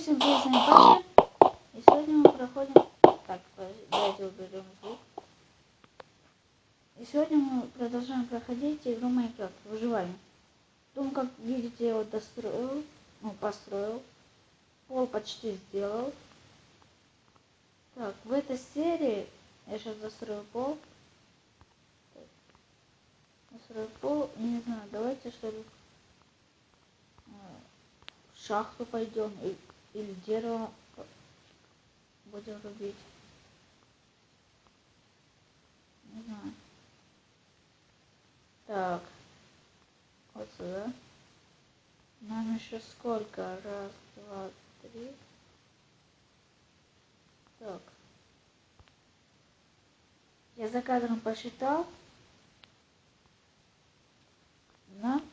всем привет, с вами Паша. И сегодня мы проходим... Так, давайте уберем звук. И сегодня мы продолжаем проходить игру Майнкрафт, выживание. Дом, как видите, я его достроил, построил. Пол почти сделал. Так, в этой серии я сейчас дострою пол. Дострою пол, не знаю, давайте что ли в шахту пойдем или дерево будем рубить. Не знаю. Так, вот сюда. Нам еще сколько? Раз, два, три. Так. Я за кадром посчитал. Нам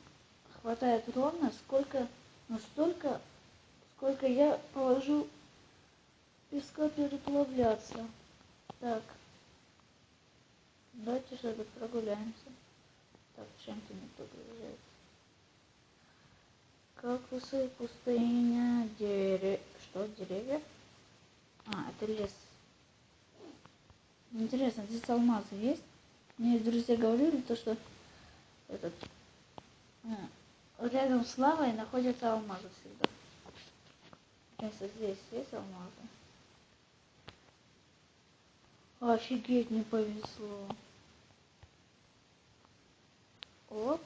хватает ровно сколько, столько, сколько я положу песка переплавляться. Так. Давайте что-то прогуляемся. Так, чем ты не подгружается? Кактусы, пустыня, Что, деревья? А, это лес. Интересно, здесь алмазы есть? Мне друзья говорили, что рядом с лавой находятся алмазы всегда. Если здесь есть алмазы. Офигеть, не повезло. Оп.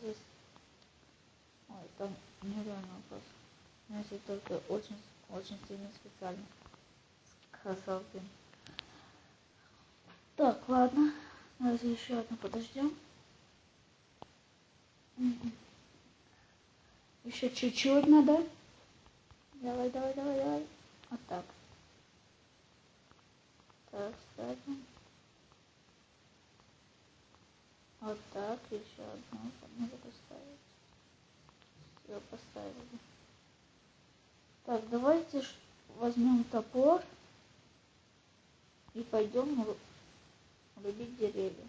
Здесь. Ой, там нереально вопрос. Если только очень сильно специально сказал бы. Так, ладно. Давайте еще одну подождем. Еще чуть-чуть надо. Давай. Вот так. Так, ставим. Вот так, еще одну надо поставить. Все, поставили. Так, давайте возьмем топор и пойдем рубить деревья.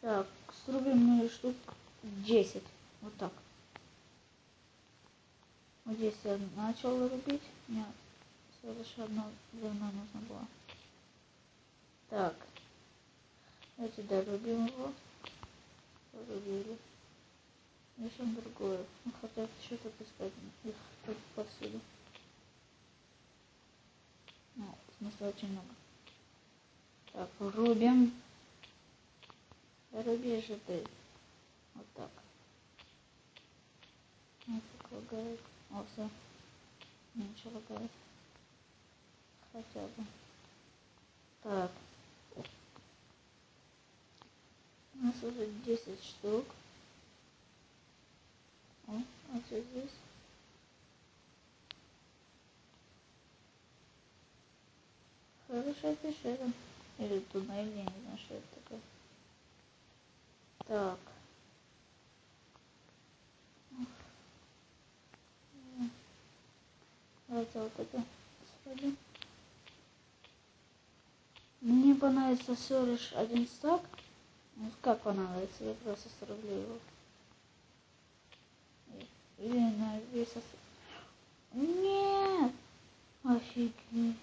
Так, срубим мне штук 10. Вот так. Вот здесь я начал рубить. Мне всего лишь одно бревно нужно было. Так. Давайте дорубим его. Порубили. Еще другое. Хотя что-то искать их тут повсюду. В смысле очень много. Так, рубим. Руби же ты. Вот так. Вот так лагает. Все. Меньше лагает. Хотя бы. Так. У нас уже 10 штук. Вот здесь. Хорошая пещера. Или туннель, я не знаю, что это такое. Так. Давайте вот это сходим. Мне понравится всего лишь один стак. Как понравится, я просто срублю его. Или на весь Нет! Офигеть.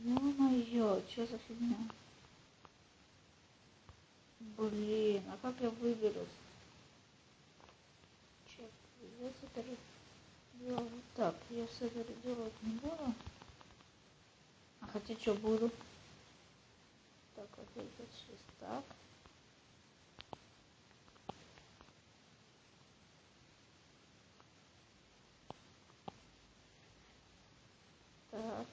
Ё-моё, что за фигня? Блин, а как я выберусь? Черт, я это делаю так. Я все это делать не буду. А хотя что буду? Так, вот этот 6 так. Так.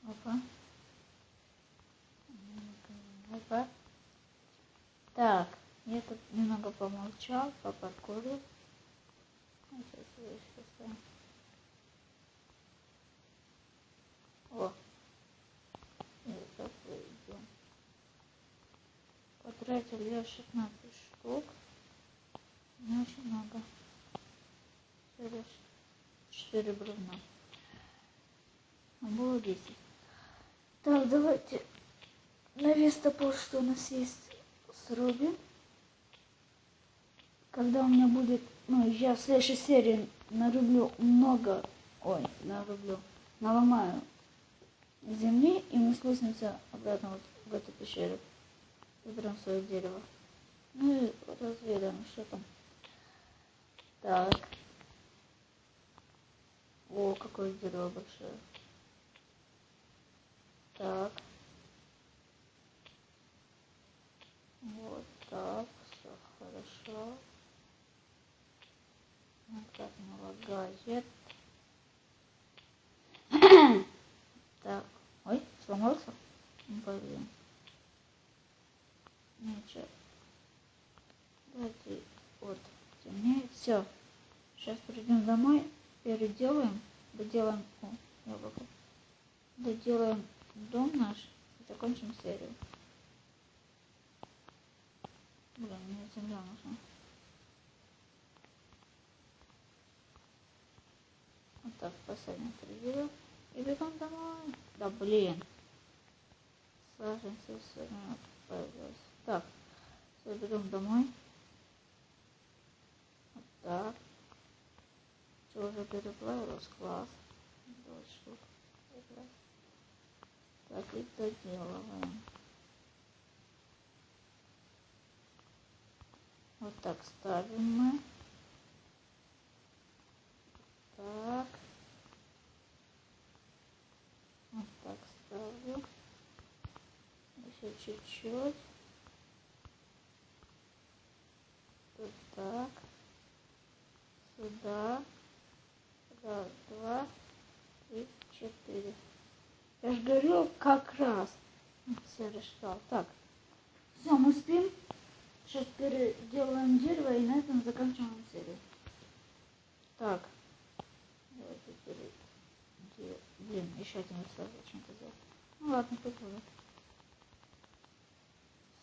Опа. Опа. Так, я тут немного помолчал, попаркурил. Сейчас выше поставим. О, и так выйдем. Потратил я 16 штук. 4 бревна. А было 10. Так, давайте навес топор, что у нас есть, срубим. Когда у меня будет, ну, я в следующей серии нарублю много, наломаю земли, и мы спустимся обратно вот в эту пещеру. Выберем свое дерево. Ну и разведаем, что там. Так. О, какое дерево большое. Так. Вот так. Все хорошо. Вот так не лагает. Так. Ой, сломался? Блин. Ничего. Давайте вот темнеет. Все. Сейчас придем домой, переделаем, доделаем, доделаем дом наш и закончим серию. Блин, мне земля нужна. Вот так, последний переделал. И бегом домой. Да блин. Саженцы сегодня появилась. Так, все, бегом домой. Вот так. Что уже переплавилось? Класс. 2 штук. Так, и доделываем. Вот так ставим мы. Так. Вот так ставлю. Еще чуть-чуть. Вот так. Сюда. Раз, 2, 3, 4. Я же говорю, как раз. Все решал. Так. Все, мы спим. Сейчас переделаем дерево и на этом заканчиваем серию. Так. Давайте переделаем. Блин, еще один рисунок зачем-то сделал. Ну ладно, пусть будет.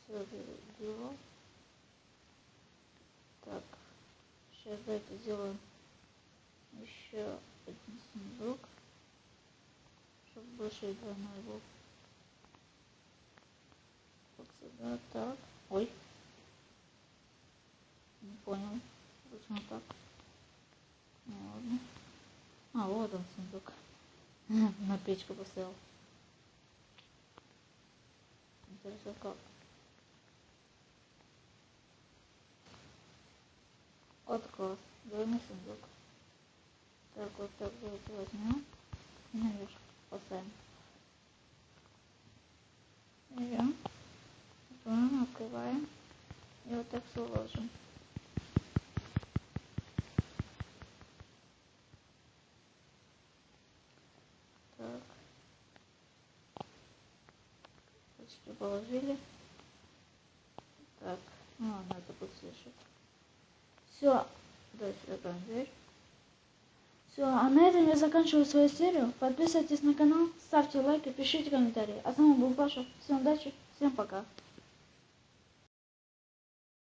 Все переделал. Так. Сейчас давайте сделаем еще один сундук, чтобы больше двойной был. Вот сюда, так. Ой. Не понял. Почему так? Ну ладно. А, вот он сундук. На печку поставил. Интересно как. Вот класс. Двойной сундук. Так, вот так давайте возьмем. И наверх поставим. Берем. Потом открываем. И вот так все ложим. Так. Почти положили. Так. Ну ладно, это будет слышать. Все. Дальше закроем дверь. Все, а на этом я заканчиваю свою серию. Подписывайтесь на канал, ставьте лайки, пишите комментарии. А с вами был Паша. Всем удачи, всем пока.